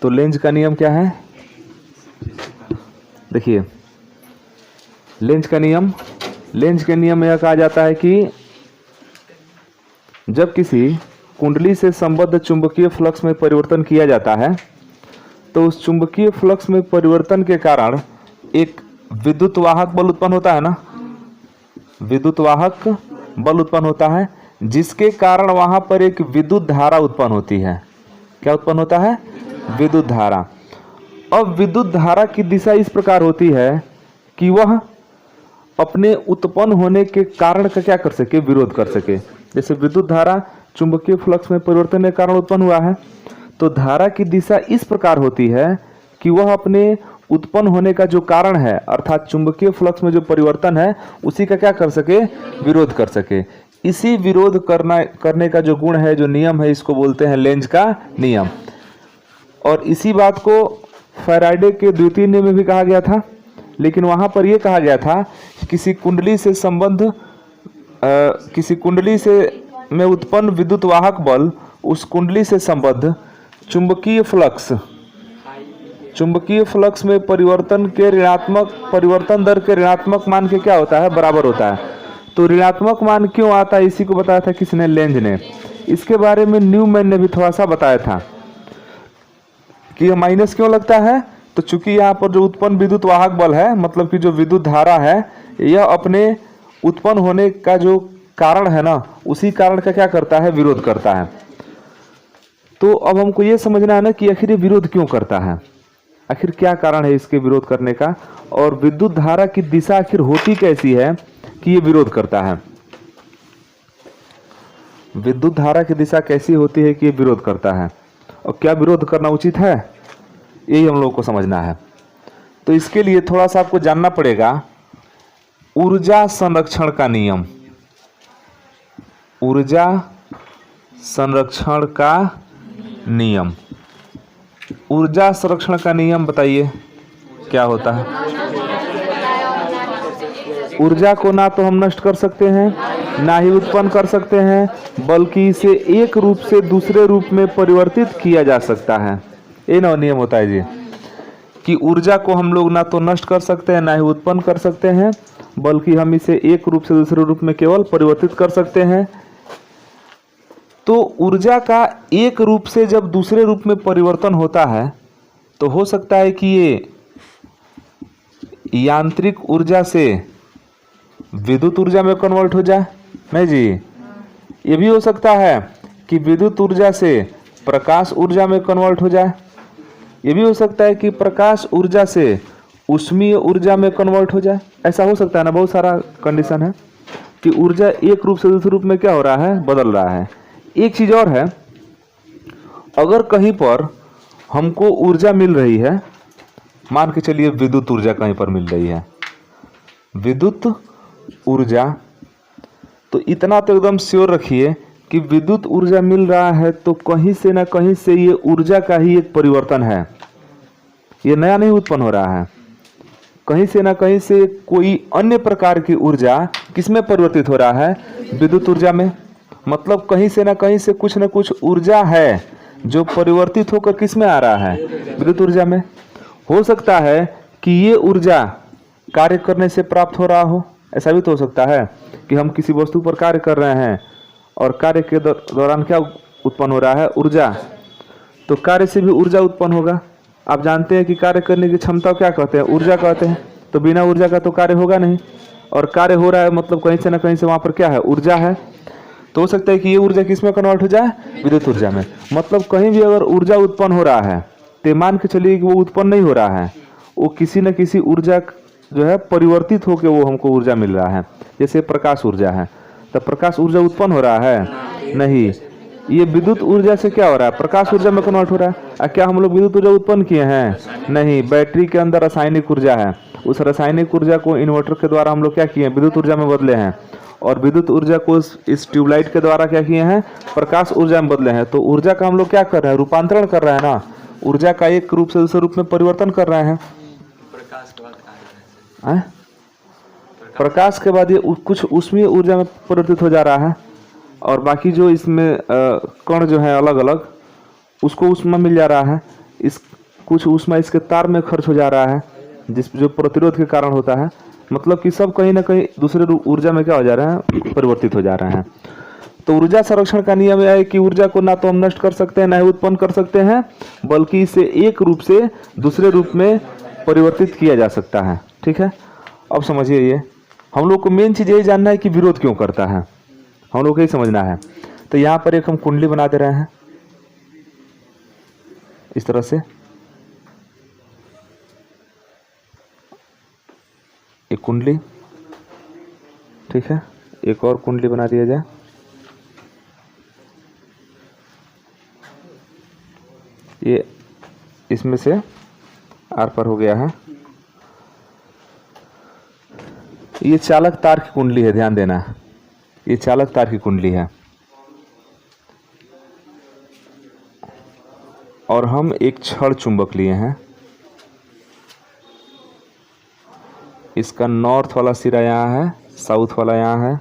तो लेंज का नियम क्या है? देखिए लेंज के नियम में यह कहा जाता है कि जब किसी कुंडली से संबद्ध चुंबकीय फ्लक्स में परिवर्तन किया जाता है तो उस चुंबकीय फ्लक्स में परिवर्तन के कारण एक विद्युत वाहक बल उत्पन्न होता है ना, विद्युत वाहक बल उत्पन्न होता है, जिसके कारण वहां पर एक विद्युत धारा उत्पन्न होती है। क्या उत्पन्न होता है? विद्युत धारा। अब विद्युत धारा की दिशा इस प्रकार होती है कि वह अपने उत्पन्न होने के कारण का क्या कर सके? विरोध कर सके। जैसे विद्युत धारा चुंबकीय फ्लक्स में परिवर्तन के कारण उत्पन्न हुआ है, तो धारा की दिशा इस प्रकार होती है कि वह अपने उत्पन्न होने का जो कारण है, अर्थात चुंबकीय फ्लक्स में जो परिवर्तन है, उसी का क्या कर सके? विरोध कर सके। इसी विरोध करने का जो गुण है, जो नियम है, इसको बोलते हैं लेंज का नियम। और इसी बात को फैराडे के द्वितीय नियम में भी कहा गया था, लेकिन वहां पर यह कहा गया था किसी कुंडली से में उत्पन्न विद्युत वाहक बल उस कुंडली से संबद्ध चुंबकीय फ्लक्स में परिवर्तन दर के ऋणात्मक मान के क्या होता है? बराबर होता है। तो ऋणात्मक मान क्यों आता है, इसी को बताया था किसने? लेंज ने। इसके बारे में न्यूमैन ने भी थोड़ा सा बताया था कि यह माइनस क्यों लगता है। तो चूंकि यहाँ पर जो उत्पन्न विद्युत वाहक बल है, मतलब कि जो विद्युत धारा है, यह अपने उत्पन्न होने का जो कारण है ना, उसी कारण का क्या करता है? विरोध करता है। तो अब हमको ये समझना है ना कि आखिर ये विरोध क्यों करता है, आखिर क्या कारण है इसके विरोध करने का, और विद्युत धारा की दिशा आखिर होती कैसी है कि ये विरोध करता है। विद्युत धारा की दिशा कैसी होती है कि ये विरोध करता है, और क्या विरोध करना उचित है, यही हम लोगों को समझना है। तो इसके लिए थोड़ा सा आपको जानना पड़ेगा ऊर्जा संरक्षण का नियम। ऊर्जा संरक्षण का नियम, ऊर्जा संरक्षण का नियम बताइए क्या होता है? ऊर्जा को ना तो हम नष्ट कर सकते हैं, ना ही उत्पन्न कर सकते हैं, बल्कि इसे एक रूप से दूसरे रूप में परिवर्तित किया जा सकता है। ये ना नियम होता है जी, कि ऊर्जा को हम लोग ना तो नष्ट कर सकते हैं, ना ही उत्पन्न कर सकते हैं, बल्कि हम इसे एक रूप से दूसरे रूप में केवल परिवर्तित कर सकते हैं। तो ऊर्जा का एक रूप से जब दूसरे रूप में परिवर्तन होता है, तो हो सकता है कि ये यांत्रिक ऊर्जा से विद्युत ऊर्जा में कन्वर्ट हो जाए। नहीं जी, ये भी हो सकता है कि विद्युत ऊर्जा से प्रकाश ऊर्जा में कन्वर्ट हो जाए। ये भी हो सकता है कि प्रकाश ऊर्जा से ऊष्मीय ऊर्जा में कन्वर्ट हो जाए। ऐसा हो सकता है ना, बहुत सारा कंडीशन है कि ऊर्जा एक रूप से दूसरे रूप में क्या हो रहा है? बदल रहा है। एक चीज और है, अगर कहीं पर हमको ऊर्जा मिल रही है, मान के चलिए विद्युत ऊर्जा कहीं पर मिल रही है, विद्युत ऊर्जा, तो इतना तो एकदम श्योर रखिए कि विद्युत ऊर्जा मिल रहा है तो कहीं से ना कहीं से ये ऊर्जा का ही एक परिवर्तन है, ये नया नहीं उत्पन्न हो रहा है। कहीं से ना कहीं से कोई अन्य प्रकार की ऊर्जा किसमें परिवर्तित हो रहा है? विद्युत ऊर्जा में। मतलब कहीं से ना कहीं से कुछ न कुछ ऊर्जा है जो परिवर्तित होकर किस में आ रहा है? विद्युत ऊर्जा में। हो सकता है कि ये ऊर्जा कार्य करने से प्राप्त हो रहा हो। ऐसा भी तो हो सकता है कि हम किसी वस्तु पर कार्य कर रहे हैं और कार्य के दौरान क्या उत्पन्न हो रहा है? ऊर्जा। तो कार्य से भी ऊर्जा उत्पन्न होगा। आप जानते हैं कि कार्य करने की क्षमता क्या कहते हैं? ऊर्जा कहते हैं। तो बिना ऊर्जा का तो कार्य होगा नहीं, और कार्य हो रहा है मतलब कहीं से ना कहीं से वहाँ पर क्या है? ऊर्जा है। तो हो सकता है कि ये ऊर्जा किस में कन्वर्ट हो जाए? विद्युत ऊर्जा में। मतलब कहीं भी अगर ऊर्जा उत्पन्न हो रहा है तो मान के चलिए कि वो उत्पन्न नहीं हो रहा है, वो किसी न किसी ऊर्जा जो है परिवर्तित होकर वो हमको ऊर्जा मिल रहा है। जैसे प्रकाश ऊर्जा है, तो प्रकाश ऊर्जा उत्पन्न हो रहा है? नहीं, ये विद्युत ऊर्जा से क्या हो रहा है? प्रकाश ऊर्जा में कन्वर्ट हो रहा है। क्या हम लोग विद्युत ऊर्जा उत्पन्न किए हैं? नहीं, बैटरी के अंदर रासायनिक ऊर्जा है, उस रासायनिक ऊर्जा को इन्वर्टर के द्वारा हम लोग क्या किए हैं? विद्युत ऊर्जा में बदले हैं। और विद्युत ऊर्जा को इस ट्यूबलाइट के द्वारा क्या किए हैं? प्रकाश ऊर्जा में बदले हैं। तो ऊर्जा का हम लोग क्या कर रहे हैं? रूपांतरण कर रहे हैं ना, ऊर्जा का एक रूप से दूसरे रूप में परिवर्तन कर रहे हैं। प्रकाश के बाद ये कुछ ऊष्मीय ऊर्जा में परिवर्तित हो जा रहा है, और बाकी जो इसमें कण जो है अलग अलग, उसको ऊष्मा मिल जा रहा है। इस कुछ ऊष्मा इसके तार में खर्च हो जा रहा है, जिस जो प्रतिरोध के कारण होता है। मतलब कि सब कहीं ना कहीं दूसरे ऊर्जा में क्या हो जा रहे हैं, परिवर्तित हो जा रहे हैं। तो ऊर्जा संरक्षण का नियम यह है कि ऊर्जा को ना तो हम नष्ट कर सकते हैं ना ही उत्पन्न कर सकते हैं, बल्कि इसे एक रूप से दूसरे रूप में परिवर्तित किया जा सकता है। ठीक है, अब समझिए, ये हम लोग को मेन चीज़ यही जानना है कि विरोध क्यों करता है, हम लोग को यही समझना है। तो यहाँ पर एक हम कुंडली बना दे रहे हैं इस तरह से, एक कुंडली। ठीक है, एक और कुंडली बना दिया जाए। ये इसमें से आर पर हो गया है। ये चालक तार की कुंडली है, ध्यान देना, ये चालक तार की कुंडली है। और हम एक छड़ चुंबक लिए हैं, इसका नॉर्थ वाला सिरा यहाँ है, साउथ वाला यहाँ है।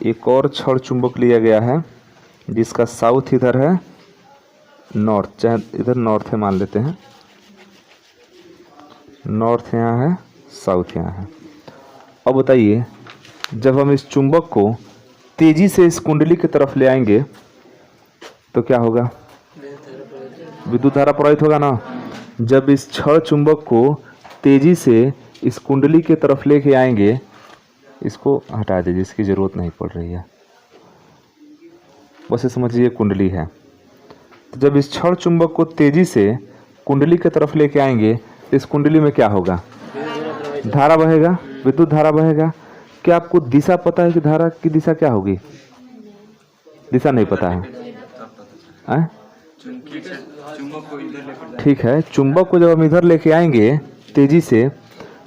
एक और छड़ चुंबक लिया गया है जिसका साउथ इधर है, नॉर्थ, चाहे इधर नॉर्थ है मान लेते हैं, नॉर्थ यहाँ है, साउथ यहाँ है। अब बताइए, जब हम इस चुंबक को तेजी से इस कुंडली की तरफ ले आएंगे तो क्या होगा, विद्युत धारा प्रवाहित होगा ना। जब इस छड़ चुंबक को तेजी से इस कुंडली की तरफ लेके आएंगे, इसको हटा दीजिए, इसकी ज़रूरत नहीं पड़ रही है, बस ये समझिए कुंडली है। तो जब इस छड़ चुंबक को तेजी से कुंडली की तरफ लेके आएंगे तो इस कुंडली में क्या होगा, धारा बहेगा, विद्युत धारा बहेगा। क्या आपको दिशा पता है कि धारा की दिशा क्या होगी? दिशा नहीं पता है? ठीक है, चुंबक को जब हम इधर लेके आएंगे तेजी से,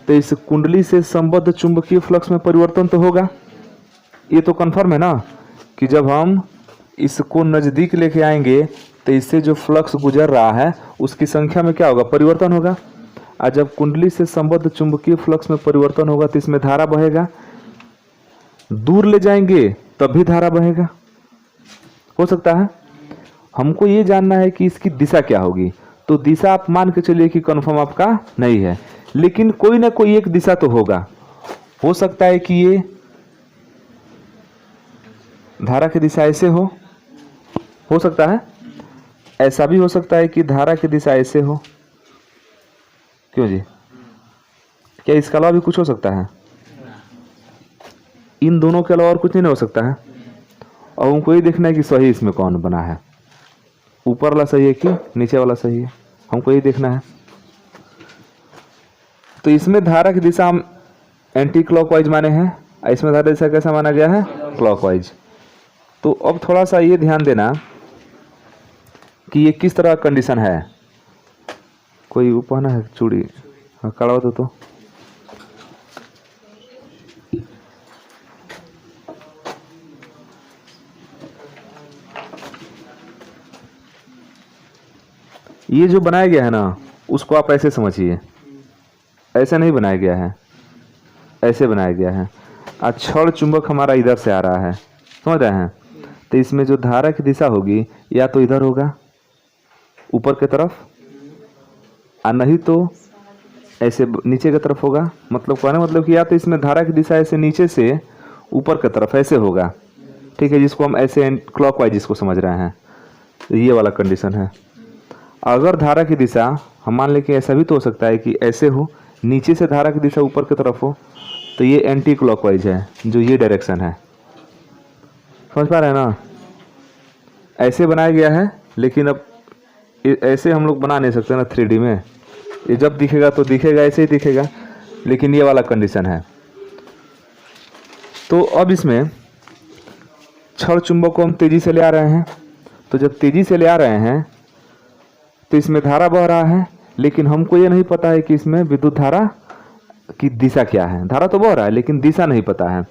तो इस कुंडली से संबद्ध चुंबकीय फ्लक्स में परिवर्तन तो होगा। ये तो कन्फर्म है ना कि जब हम इसको नज़दीक लेके आएंगे तो इससे जो फ्लक्स गुजर रहा है उसकी संख्या में क्या होगा, परिवर्तन होगा। और जब कुंडली से संबद्ध चुंबकीय फ्लक्स में परिवर्तन होगा तो इसमें धारा बहेगा। दूर ले जाएंगे तब भी धारा बहेगा, हो सकता है। हमको ये जानना है कि इसकी दिशा क्या होगी। तो दिशा आप मान के चलिए कि कन्फर्म आपका नहीं है, लेकिन कोई ना कोई एक दिशा तो होगा। हो सकता है कि ये धारा की दिशा ऐसे हो सकता है। ऐसा भी हो सकता है कि धारा की दिशा ऐसे हो। क्यों जी, क्या इसके अलावा भी कुछ हो सकता है? इन दोनों के अलावा और कुछ नहीं हो सकता है। और हमको ये देखना है कि सही इसमें कौन बना है, ऊपर वाला सही है कि नीचे वाला सही है, हमको ये देखना है। तो इसमें धारा की दिशा हम एंटी क्लॉकवाइज माने हैं, इसमें धारा दिशा कैसा माना गया है, क्लॉकवाइज। तो अब थोड़ा सा ये ध्यान देना कि ये किस तरह कंडीशन है। कोई उपना है चूड़ी, हाँ कड़ा हो तो ये जो बनाया गया है ना, उसको आप ऐसे समझिए, ऐसे नहीं बनाया गया है, ऐसे बनाया गया है। और छड़ चुंबक हमारा इधर से आ रहा है, समझ रहे हैं। तो इसमें जो धारा की दिशा होगी या तो इधर होगा ऊपर की तरफ, और नहीं तो ऐसे नीचे की तरफ होगा। मतलब कहने मतलब कि या तो इसमें धारा की दिशा ऐसे नीचे से ऊपर की तरफ ऐसे होगा, ठीक है, जिसको हम ऐसे क्लॉकवाइज जिसको समझ रहे हैं। तो ये वाला कंडीशन है। अगर धारा की दिशा हम मान लें कि ऐसा भी तो हो सकता है कि ऐसे हो, नीचे से धारा की दिशा ऊपर की तरफ हो, तो ये एंटी क्लॉकवाइज है, जो ये डायरेक्शन है। समझ पा रहे हैं ना? ऐसे बनाया गया है, लेकिन अब ऐसे हम लोग बना नहीं सकते ना 3D में। ये जब दिखेगा तो दिखेगा, ऐसे ही दिखेगा, लेकिन ये वाला कंडीशन है। तो अब इसमें छड़ चुंबक को हम तेजी से ले आ रहे हैं। तो जब तेजी से ले आ रहे हैं तो इसमें धारा बह रहा है, लेकिन हमको ये नहीं पता है कि इसमें विद्युत धारा की दिशा क्या है। धारा तो बह रहा है लेकिन दिशा नहीं पता है।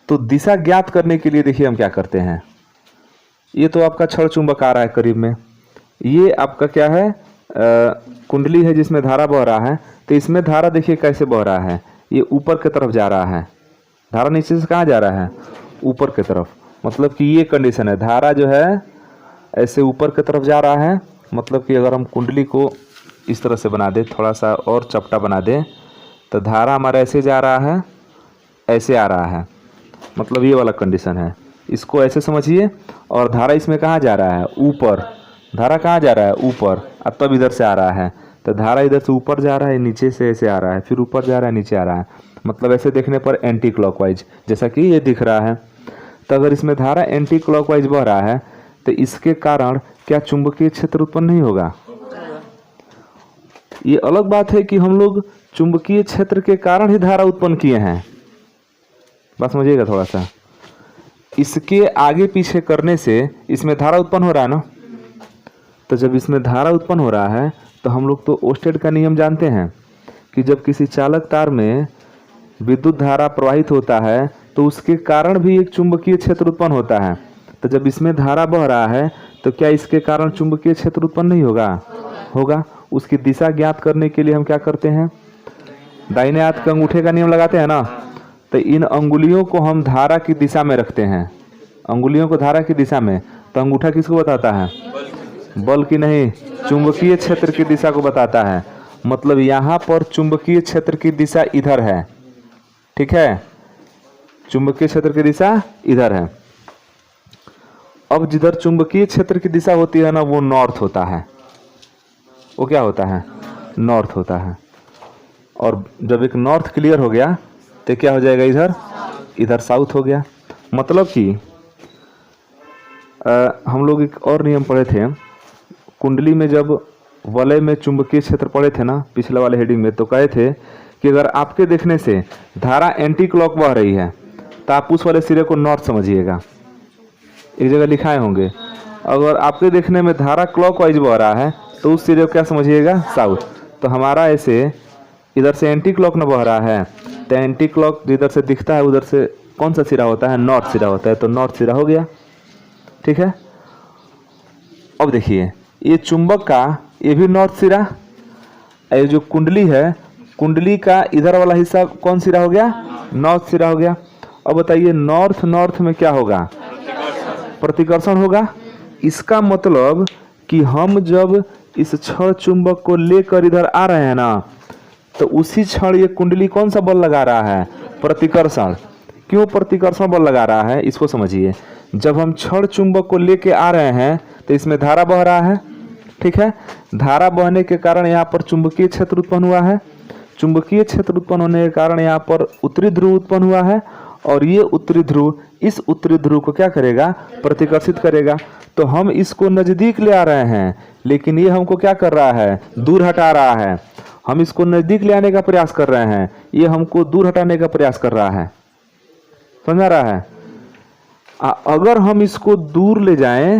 तो दिशा ज्ञात करने के लिए देखिए हम क्या करते हैं। ये तो आपका छड़ चुंबक आ रहा है करीब में, ये आपका क्या है, कुंडली है जिसमें धारा बह रहा है। तो इसमें धारा देखिए कैसे बह रहा है, ये ऊपर की तरफ जा रहा है। धारा नीचे से कहाँ जा रहा है, ऊपर की तरफ। मतलब कि ये कंडीशन है, धारा जो है ऐसे ऊपर की तरफ जा रहा है, मतलब कि अगर हम कुंडली को इस तरह से बना दें, थोड़ा सा और चपटा बना दें, तो धारा हमारा ऐसे जा रहा है, ऐसे आ रहा है, मतलब ये वाला कंडीशन है। इसको ऐसे समझिए, और धारा इसमें कहाँ जा रहा है, ऊपर। धारा कहाँ जा रहा है, ऊपर, और तब इधर से आ रहा है। तो धारा इधर से ऊपर जा रहा है, नीचे से ऐसे आ रहा है, फिर ऊपर जा रहा है, नीचे आ रहा है, मतलब ऐसे देखने पर एंटी क्लॉकवाइज, जैसा कि ये दिख रहा है। तो अगर इसमें धारा एंटी क्लॉकवाइज बह रहा है तो इसके कारण क्या चुंबकीय क्षेत्र उत्पन्न नहीं होगा? ये अलग बात है कि हम लोग चुंबकीय क्षेत्र के कारण ही धारा उत्पन्न किए हैं, बस समझिएगा थोड़ा सा। इसके आगे पीछे करने से इसमें धारा उत्पन्न हो रहा है ना, तो जब इसमें धारा उत्पन्न हो रहा है तो हम लोग तो ओस्टेड का नियम जानते हैं कि जब किसी चालक तार में विद्युत धारा प्रवाहित होता है तो उसके कारण भी एक चुंबकीय क्षेत्र उत्पन्न होता है। तो जब इसमें धारा बह रहा है तो क्या इसके कारण चुंबकीय क्षेत्र उत्पन्न नहीं होगा? होगा। उसकी दिशा ज्ञात करने के लिए हम क्या करते हैं, दाहिने हाथ के अंगूठे का नियम लगाते हैं ना। तो इन अंगुलियों को हम धारा की दिशा में रखते हैं, अंगुलियों को धारा की दिशा में। तो अंगूठा किसको बताता है? बल की नहीं, चुंबकीय क्षेत्र की दिशा को बताता है। मतलब यहाँ पर चुंबकीय क्षेत्र की दिशा इधर है, ठीक है, चुंबकीय क्षेत्र की दिशा इधर है। अब जिधर चुंबकीय क्षेत्र की दिशा होती है ना, वो नॉर्थ होता है। वो क्या होता है? नॉर्थ होता है। और जब एक नॉर्थ क्लियर हो गया तो क्या हो जाएगा, इधर इधर साउथ हो गया। मतलब कि हम लोग एक और नियम पढ़े थे कुंडली में, जब वलय में चुंबकीय क्षेत्र पढ़े थे ना पिछले वाले हेडिंग में, तो कहे थे कि अगर आपके देखने से धारा एंटी क्लॉक बह रही है तो आप उस वाले सिरे को नॉर्थ समझिएगा। एक जगह लिखाए होंगे, अगर आपके देखने में धारा क्लॉकवाइज बह रहा है तो उस सिरे को क्या समझिएगा, साउथ। तो हमारा ऐसे इधर से एंटी क्लॉक न बह रहा है, तो एंटी क्लॉक जिधर से दिखता है उधर से कौन सा सिरा होता है? नॉर्थ सिरा होता है। तो नॉर्थ सिरा हो गया, ठीक है। अब देखिए ये चुंबक का ये भी नॉर्थ सिरा, ये जो कुंडली है, कुंडली का इधर वाला हिस्सा कौन सिरा हो गया? नॉर्थ सिरा हो गया। अब बताइए नॉर्थ नॉर्थ में क्या होगा? प्रतिकर्षण होगा। इसका मतलब कि हम जब इस छड़ चुंबक को लेकर इधर आ रहे हैं ना, तो उसी क्षण ये कुंडली कौन सा बल लगा रहा है? प्रतिकर्षण। क्यों प्रतिकर्षण बल लगा रहा है, इसको समझिए। जब हम छड़ चुंबक को लेके आ रहे हैं तो इसमें धारा बह रहा है, ठीक है। धारा बहने के कारण यहाँ पर चुंबकीय क्षेत्र उत्पन्न हुआ है। चुंबकीय क्षेत्र उत्पन्न होने के कारण यहाँ पर उत्तरी ध्रुव उत्पन्न हुआ है, और ये उत्तरी ध्रुव इस उत्तरी ध्रुव को क्या करेगा? प्रतिकर्षित करेगा। तो हम इसको नजदीक ले आ रहे हैं, लेकिन ये हमको क्या कर रहा है? दूर हटा रहा है। हम इसको नजदीक ले आने का प्रयास कर रहे हैं, ये हमको दूर हटाने का प्रयास कर रहा है। समझ आ रहा है? अगर हम इसको दूर ले जाएं,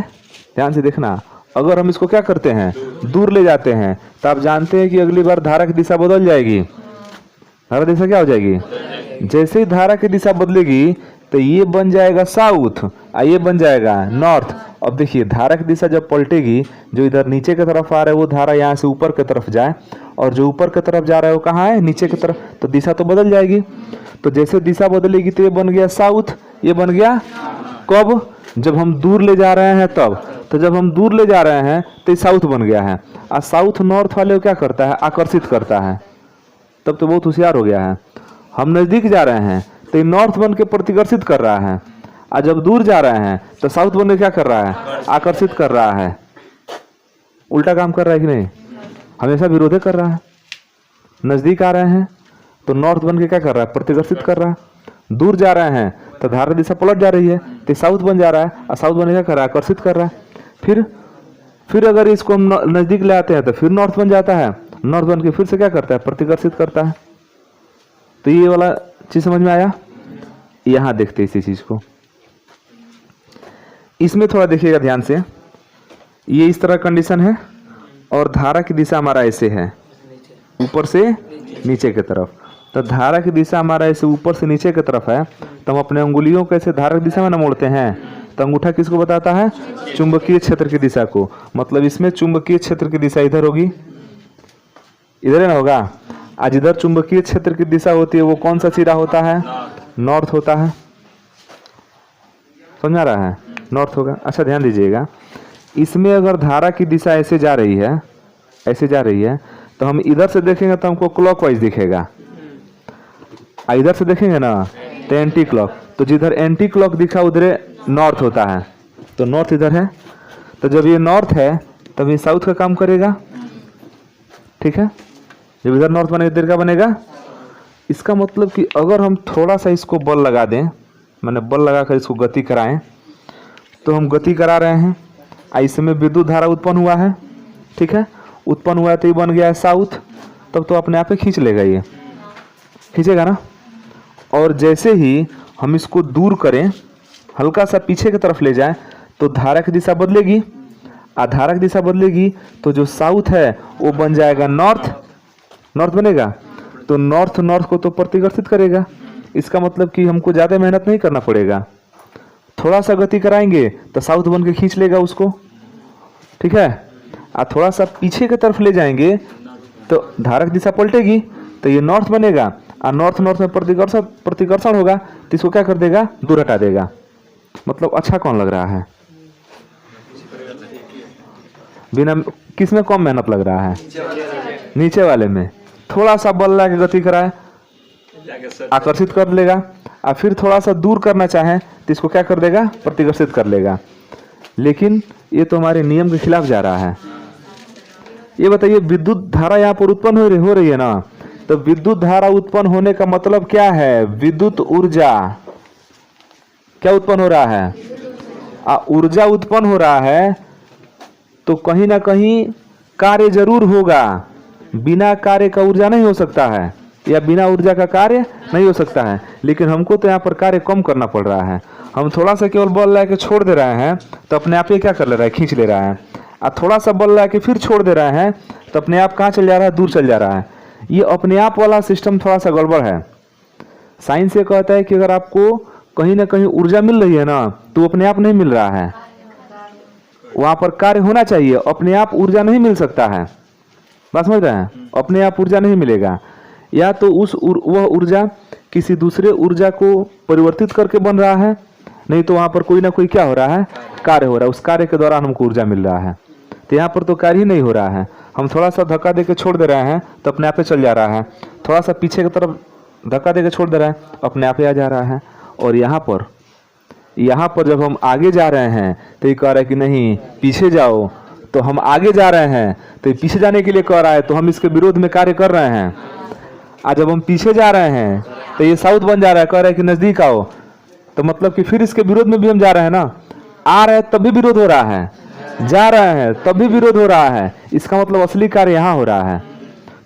ध्यान से देखना, अगर हम इसको क्या करते हैं? दूर ले जाते हैं, तो आप जानते हैं कि अगली बार धारा की दिशा बदल जाएगी। धारा दिशा क्या हो जाएगी? जैसे ही धारा की दिशा बदलेगी तो ये बन जाएगा साउथ और ये बन जाएगा नॉर्थ। अब देखिए धारा की दिशा जब पलटेगी, जो इधर नीचे की तरफ आ रहा है वो धारा यहाँ से ऊपर की तरफ जाए, और जो ऊपर की तरफ जा रहा है वो कहाँ है? नीचे की तरफ। तो दिशा तो बदल जाएगी। तो जैसे दिशा बदलेगी तो ये बन गया साउथ, ये बन गया कब? जब हम दूर ले जा रहे हैं तब। तो जब हम दूर ले जा रहे हैं तो ये साउथ बन गया है। और साउथ नॉर्थ वाले को क्या करता है? आकर्षित करता है। तब तो बहुत होशियार हो गया है। हम नजदीक जा रहे हैं तो ये नॉर्थ बन के प्रतिकर्षित कर रहा है, और जब दूर जा रहे हैं तो साउथ बन के क्या कर रहा है? आकर्षित कर रहा है। उल्टा काम कर रहा है कि नहीं? हमेशा विरोध कर रहा है। नजदीक आ रहे हैं तो नॉर्थ बन के क्या कर रहा है? प्रतिकर्षित कर रहा है। दूर जा रहे हैं तो धारा दिशा पलट जा रही है, तो साउथ बन जा रहा है, और साउथ बन के क्या कर रहा है? आकर्षित कर रहा है। फिर अगर इसको हम नजदीक ले आते हैं तो फिर नॉर्थ बन जाता है। नॉर्थ बन के फिर से क्या करता है? प्रतिकर्षित करता है। तो ये वाला चीज समझ में आया? यहां देखते इसी चीज को। इसमें थोड़ा देखिएगा ध्यान से। ये इस तरह कंडीशन है, और धारा की दिशा हमारा ऐसे है, ऊपर से नीचे की तरफ। तो धारा की दिशा हमारा ऐसे ऊपर से नीचे की तरफ है, तो हम अपने अंगुलियों को ऐसे धारा की दिशा में ना मोड़ते हैं। तो अंगूठा किसको बताता है? चुंबकीय क्षेत्र की दिशा को। मतलब इसमें चुंबकीय क्षेत्र की दिशा इधर होगी, इधर है ना होगा। आज इधर चुंबकीय क्षेत्र की दिशा होती है, वो कौन सा सिरा होता है? नॉर्थ होता है। समझ आ रहा है? नॉर्थ होगा। अच्छा ध्यान दीजिएगा, इसमें अगर धारा की दिशा ऐसे जा रही है, ऐसे जा रही है, तो हम इधर से देखेंगे तो हमको क्लॉकवाइज दिखेगा, इधर से देखेंगे ना तो एंटी क्लॉक। तो जिधर एंटी क्लॉक दिखा उधर नॉर्थ होता है, तो नॉर्थ इधर है, तो जब ये नॉर्थ है तब ये साउथ का काम करेगा, ठीक है। जब इधर नॉर्थ बनेगा इधर का बनेगा। इसका मतलब कि अगर हम थोड़ा सा इसको बल लगा दें, मैंने बल लगाकर इसको गति कराएं, तो हम गति करा रहे हैं, इसमें विद्युत धारा उत्पन्न हुआ है, ठीक है। उत्पन्न हुआ है तो ये बन गया है साउथ, तब तो अपने आप ही खींच लेगा, ये खींचेगा ना। और जैसे ही हम इसको दूर करें, हल्का सा पीछे की तरफ ले जाएं, तो धारा की दिशा बदलेगी, धारा की दिशा बदलेगी तो जो साउथ है वो बन जाएगा नॉर्थ, नॉर्थ बनेगा, तो नॉर्थ नॉर्थ को तो प्रतिकर्षित करेगा। इसका मतलब कि हमको ज़्यादा मेहनत नहीं करना पड़ेगा, थोड़ा सा गति कराएंगे तो साउथ बन के खींच लेगा उसको, ठीक है। थोड़ा सा पीछे की तरफ ले जाएंगे तो धारा की दिशा पलटेगी, तो ये नॉर्थ बनेगा, और नॉर्थ नॉर्थ में प्रतिकर्षण होगा, तो इसको क्या कर देगा, दूर हटा देगा। मतलब अच्छा कौन लग रहा है, बिना किस में कम मेहनत लग रहा है, नीचे वाले में। थोड़ा सा बल लगा के गति कराए, आकर्षित कर लेगा, और फिर थोड़ा सा दूर करना चाहे तो इसको क्या कर देगा, प्रतिकर्षित कर लेगा। लेकिन ये तो हमारे नियम के खिलाफ जा रहा है। ये बताइए, विद्युत धारा यहाँ पर उत्पन्न हो रही है ना, तो विद्युत धारा उत्पन्न होने का मतलब क्या है, विद्युत ऊर्जा क्या उत्पन्न हो रहा है, ऊर्जा उत्पन्न हो रहा है, तो कहीं ना कहीं कार्य जरूर होगा। बिना कार्य का ऊर्जा नहीं हो सकता है, या बिना ऊर्जा का कार्य नहीं हो सकता है। लेकिन हमको तो यहाँ पर कार्य कम करना पड़ रहा है। हम थोड़ा सा केवल बल लगा के छोड़ दे रहे हैं तो अपने आप ही क्या कर ले रहा है, खींच ले रहा है। और थोड़ा सा बल लगा के फिर छोड़ दे रहे हैं तो अपने आप कहाँ चल जा रहा है, दूर चल जा रहा है। ये अपने आप वाला सिस्टम थोड़ा सा गड़बड़ है। साइंस ये कहता है कि अगर आपको कहीं ना कहीं ऊर्जा मिल रही है ना, तो अपने आप नहीं मिल रहा है, वहाँ पर कार्य होना चाहिए। अपने आप ऊर्जा नहीं मिल सकता है, बात समझ रहे हैं, अपने आप ऊर्जा नहीं मिलेगा। या तो वह ऊर्जा किसी दूसरे ऊर्जा को परिवर्तित करके बन रहा है, नहीं तो वहाँ पर कोई ना कोई क्या हो रहा है, कार्य हो रहा है। उस कार्य के दौरान हमको ऊर्जा मिल रहा है। तो यहाँ पर तो कार्य ही नहीं हो रहा है। हम थोड़ा सा धक्का दे के छोड़ दे रहे हैं तो अपने आप ही चल जा रहा है। थोड़ा सा पीछे की तरफ धक्का दे के छोड़ दे रहे हैं, अपने आप ही आ जा रहा है। और यहाँ पर जब हम आगे जा रहे हैं तो ये कह रहा है कि नहीं पीछे जाओ, तो हम आगे जा रहे हैं तो पीछे जाने के लिए कह रहा है, तो हम इसके विरोध में कार्य कर रहे हैं। आज जब हम पीछे जा रहे हैं तो ये साउथ बन जा रहा है, कह रहा है कि नजदीक आओ, तो मतलब कि फिर इसके विरोध में भी हम जा रहे हैं ना। आ रहे हैं तब भी विरोध हो रहा है, जा रहे हैं तब भी विरोध हो रहा है। इसका मतलब असली कार्य यहाँ हो रहा है।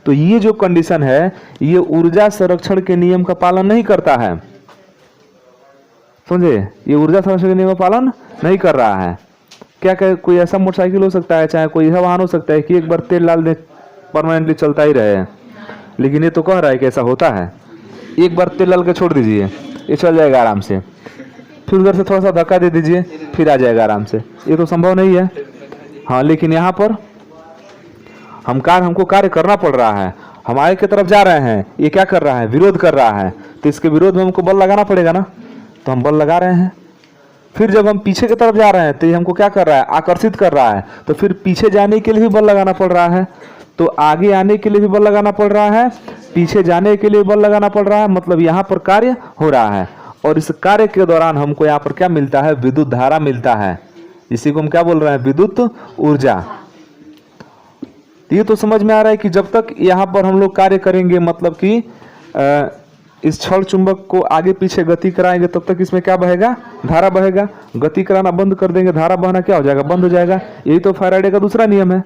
तो ये जो कंडीशन है, ये ऊर्जा संरक्षण के नियम का पालन नहीं करता है, समझे। ये ऊर्जा संरक्षण के नियम का पालन नहीं कर रहा है। क्या कोई ऐसा मोटरसाइकिल हो सकता है, चाहे कोई ऐसा वाहन हो सकता है कि एक बार तेल डाल दे परमानेंटली चलता ही रहे। लेकिन ये तो कह रहा है कि ऐसा होता है, एक बार तेल डाल के छोड़ दीजिए, ये चल जाएगा आराम से, फिर उधर से थोड़ा सा धक्का दे दीजिए, फिर आ जाएगा आराम से। ये तो संभव नहीं है। हाँ, लेकिन यहाँ पर हमको कार्य करना पड़ रहा है। हम आगे की तरफ जा रहे हैं, ये क्या कर रहा है, विरोध कर रहा है, तो इसके विरोध में हमको बल लगाना पड़ेगा ना, तो हम बल लगा रहे हैं। फिर जब हम पीछे की तरफ जा रहे हैं तो ये हमको क्या कर रहा है, आकर्षित कर रहा है, तो फिर पीछे जाने के लिए भी बल लगाना पड़ रहा है। तो आगे आने के लिए भी बल लगाना पड़ रहा है, पीछे जाने के लिए बल लगाना पड़ रहा है। मतलब यहाँ पर कार्य हो रहा है, और इस कार्य के दौरान हमको यहाँ पर क्या मिलता है, विद्युत धारा मिलता है। इसी को हम क्या बोल रहे हैं, विद्युत ऊर्जा। ये तो समझ में आ रहा है कि जब तक यहाँ पर हम लोग कार्य करेंगे, मतलब कि इस छड़ चुंबक को आगे पीछे गति कराएंगे, तब तक इसमें क्या बहेगा, धारा बहेगा। गति कराना बंद कर देंगे, धारा बहना क्या हो जाएगा, बंद हो जाएगा। यही तो फैराडे का दूसरा नियम है।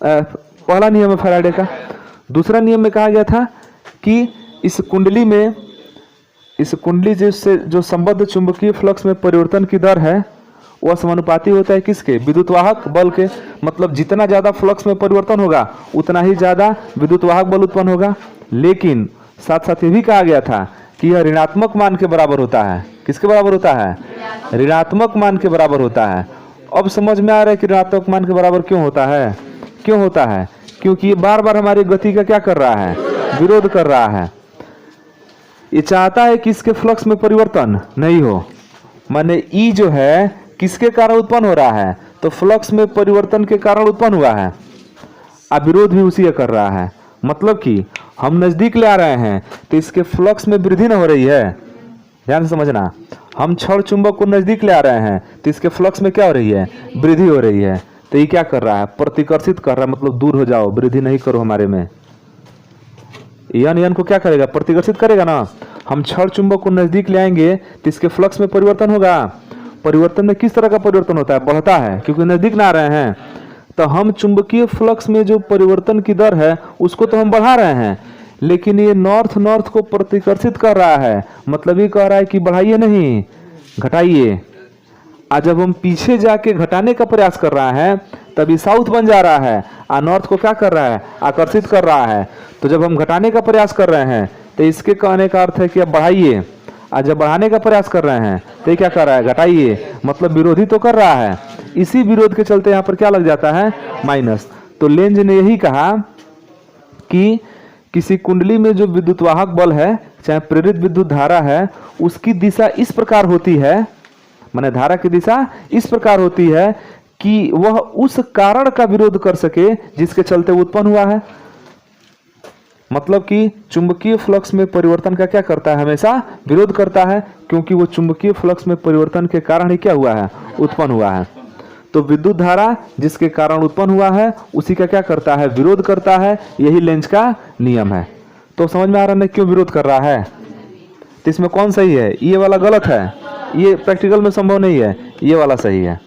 पहला नियम है फैराडे का। दूसरा नियम में कहा गया था कि इस कुंडली जिससे जो संबद्ध चुंबकीय फ्लक्स में परिवर्तन की दर है, वह समानुपाती होता है किसके, विद्युत वाहक बल के। मतलब जितना ज्यादा फ्लक्स में परिवर्तन होगा उतना ही ज्यादा विद्युत वाहक बल उत्पन्न होगा। लेकिन साथ साथ ये भी कहा गया था कि यह ऋणात्मक मान के बराबर होता है। किसके बराबर होता है, ऋणात्मक मान के बराबर होता है। अब समझ में आ रहा है कि ऋणात्मक मान के बराबर क्यों होता है, क्यों होता है, क्योंकि ये बार बार हमारी गति का क्या कर रहा है, विरोध कर रहा है। ये चाहता है कि इसके फ्लक्स में परिवर्तन नहीं हो। माने ई जो है किसके कारण उत्पन्न हो रहा है, तो फ्लक्स में परिवर्तन के कारण उत्पन्न हुआ है, अब विरोध भी उसी का कर रहा है। मतलब कि हम नजदीक ले आ रहे हैं तो इसके फ्लक्स में वृद्धि न हो रही है, ध्यान से समझना। हम क्षण चुंबक को नजदीक ले आ रहे हैं तो इसके फ्लक्स में क्या हो रही है, वृद्धि हो रही है। तो ये क्या कर रहा है, प्रतिकर्षित कर रहा है, मतलब दूर हो जाओ, वृद्धि नहीं करो हमारे में। यन को क्या करेगा, प्रतिकर्षित करेगा ना। हम क्षण चुंबक को नजदीक ले आएंगे तो इसके फ्लक्स में परिवर्तन होगा। परिवर्तन में किस तरह का परिवर्तन होता है, बढ़ता है, क्योंकि नजदीक ना आ रहे हैं। तो हम चुंबकीय फ्लक्स में जो परिवर्तन की दर है उसको तो हम बढ़ा रहे हैं, लेकिन ये नॉर्थ को प्रतिकर्षित कर रहा है। मतलब ये कह रहा है कि बढ़ाइए नहीं, घटाइए। आज जब हम पीछे जाके घटाने का प्रयास कर रहा है तभी साउथ बन जा रहा है, और नॉर्थ को क्या कर रहा है, आकर्षित कर रहा है। तो जब हम घटाने का प्रयास कर रहे हैं तो इसके कहने का अर्थ है कि अब बढ़ाइए, और जब बढ़ाने का प्रयास कर रहे हैं तो ये क्या कर रहा है, घटाइए। मतलब विरोधी तो कर रहा है, इसी विरोध के चलते यहाँ पर क्या लग जाता है, माइनस। तो लेंज ने यही कहा कि किसी कुंडली में जो विद्युत वाहक बल है, चाहे प्रेरित विद्युत धारा है, उसकी दिशा इस प्रकार होती है, माने धारा की दिशा इस प्रकार होती है कि वह उस कारण का विरोध कर सके जिसके चलते उत्पन्न हुआ है। मतलब कि चुंबकीय फ्लक्स में परिवर्तन का क्या करता है, हमेशा विरोध करता है, क्योंकि वो चुंबकीय फ्लक्स में परिवर्तन के कारण ही क्या हुआ है, उत्पन्न हुआ है। तो विद्युत धारा जिसके कारण उत्पन्न हुआ है उसी का क्या करता है, विरोध करता है। यही लेंज का नियम है। तो समझ में आ रहा है क्यों विरोध कर रहा है। तो इसमें कौन सही है, ये वाला गलत है, ये प्रैक्टिकल में संभव नहीं है, ये वाला सही है।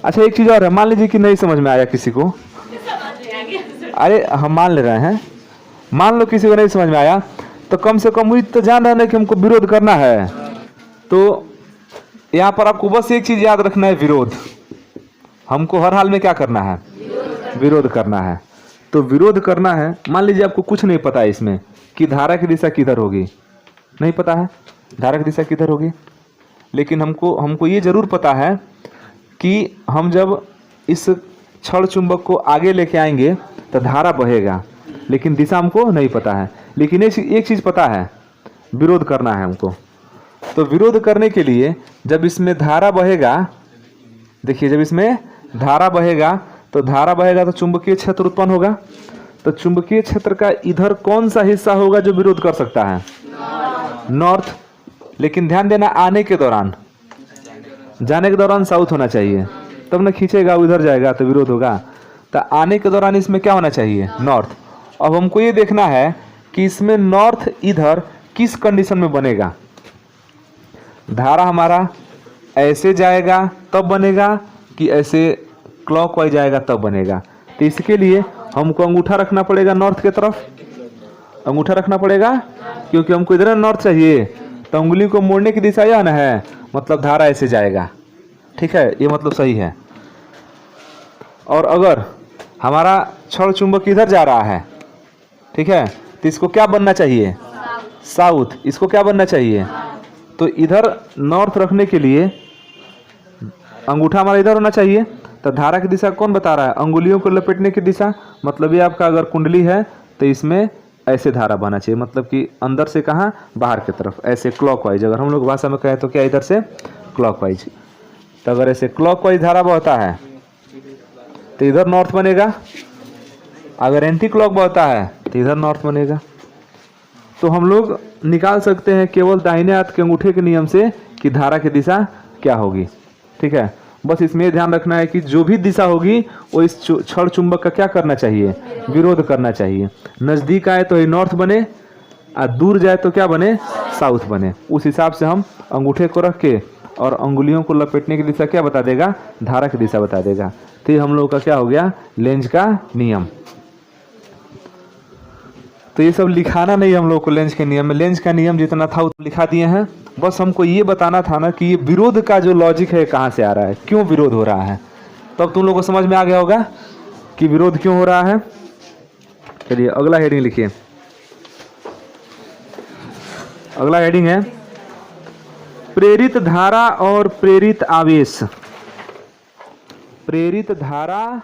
अच्छा एक चीज और है, मान लीजिए कि नहीं समझ में आया किसी को, अरे हम मान ले रहे हैं, मान लो किसी को नहीं समझ में आया, तो कम से कम तो जान रहे हैं कि हमको विरोध करना है। तो यहाँ पर आपको बस एक चीज याद रखना है, विरोध। हमको हर हाल में क्या करना है, विरोध करना है। तो विरोध करना है, मान लीजिए आपको कुछ नहीं पता है इसमें कि धारा की दिशा किधर होगी, नहीं पता है धारा की दिशा किधर होगी, लेकिन हमको ये जरूर पता है कि हम जब इस क्षण चुंबक को आगे लेके आएंगे तो धारा बहेगा, लेकिन दिशा हमको नहीं पता है। लेकिन एक चीज पता है, विरोध करना है हमको। तो विरोध करने के लिए जब इसमें धारा बहेगा, देखिए जब इसमें धारा बहेगा तो चुंबकीय क्षेत्र उत्पन्न होगा। तो चुंबकीय क्षेत्र का इधर कौन सा हिस्सा होगा जो विरोध कर सकता है, नॉर्थ। लेकिन ध्यान देना, आने के दौरान, जाने के दौरान साउथ होना चाहिए, तब ना खींचेगा उधर जाएगा तो विरोध होगा। तो आने के दौरान इसमें क्या होना चाहिए, नॉर्थ। अब हमको ये देखना है कि इसमें नॉर्थ इधर किस कंडीशन में बनेगा। धारा हमारा ऐसे जाएगा तब बनेगा कि ऐसे क्लॉकवाइज जाएगा तब बनेगा। तो इसके लिए हमको अंगूठा रखना पड़ेगा नॉर्थ की तरफ, अंगूठा रखना पड़ेगा, क्योंकि हमको इधर नॉर्थ चाहिए। तो उंगली को मोड़ने की दिशा यह ना है, मतलब धारा ऐसे जाएगा, ठीक है, ये मतलब सही है। और अगर हमारा क्षण चुंबक इधर जा रहा है, ठीक है, तो इसको क्या बनना चाहिए, साउथ। इसको क्या बनना चाहिए, तो इधर नॉर्थ रखने के लिए अंगूठा हमारा इधर होना चाहिए। तो धारा की दिशा कौन बता रहा है, अंगुलियों को लपेटने की दिशा। मतलब ये आपका अगर कुंडली है तो इसमें ऐसे धारा बहना चाहिए, मतलब कि अंदर से कहाँ, बाहर की तरफ, ऐसे क्लॉकवाइज। अगर हम लोग भाषा में कहें तो क्या, इधर से क्लॉकवाइज। तो अगर ऐसे क्लॉकवाइज धारा बहता है तो इधर नॉर्थ बनेगा, अगर एंटी क्लॉक बहता है तो इधर नॉर्थ बनेगा। तो हम लोग निकाल सकते हैं केवल दाहिने हाथ के अंगूठे के नियम से कि धारा की दिशा क्या होगी, ठीक है। बस इसमें ध्यान रखना है कि जो भी दिशा होगी वो इस क्षण चुंबक का क्या करना चाहिए, विरोध करना चाहिए। नज़दीक आए तो ये नॉर्थ बने, और दूर जाए तो क्या बने, साउथ बने। उस हिसाब से हम अंगूठे को रख के और अंगुलियों को लपेटने की दिशा क्या बता देगा, धारा की दिशा बता देगा। तो ये हम लोग का क्या हो गया, लेंज का नियम। तो ये सब लिखाना नहीं हम लोग को लेंज के नियम में, लेंज का नियम जितना था उतना लिखा दिए हैं। बस हमको ये बताना था ना कि ये विरोध का जो लॉजिक है कहाँ से आ रहा है, क्यों विरोध हो रहा है। तब तुम लोग को समझ में आ गया होगा कि विरोध क्यों हो रहा है। चलिए अगला हेडिंग लिखिए। अगला हेडिंग है प्रेरित धारा और प्रेरित आवेश। प्रेरित धारा